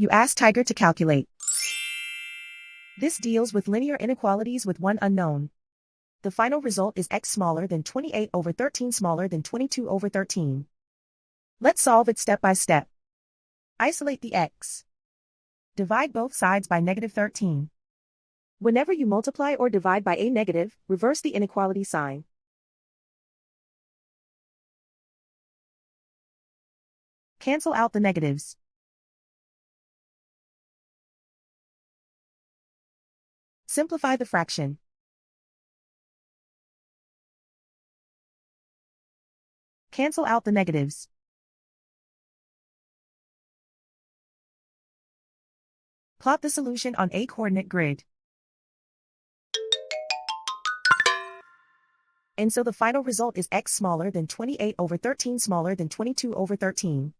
You ask Tiger to calculate. This deals with linear inequalities with one unknown. The final result is x smaller than 28 over 13 smaller than 22 over 13. Let's solve it step by step. Isolate the x. Divide both sides by -13. Whenever you multiply or divide by a negative, reverse the inequality sign. Cancel out the negatives. Simplify the fraction. Cancel out the negatives. Plot the solution on a coordinate grid. And so the final result is x smaller than 28 over 13 smaller than 22 over 13.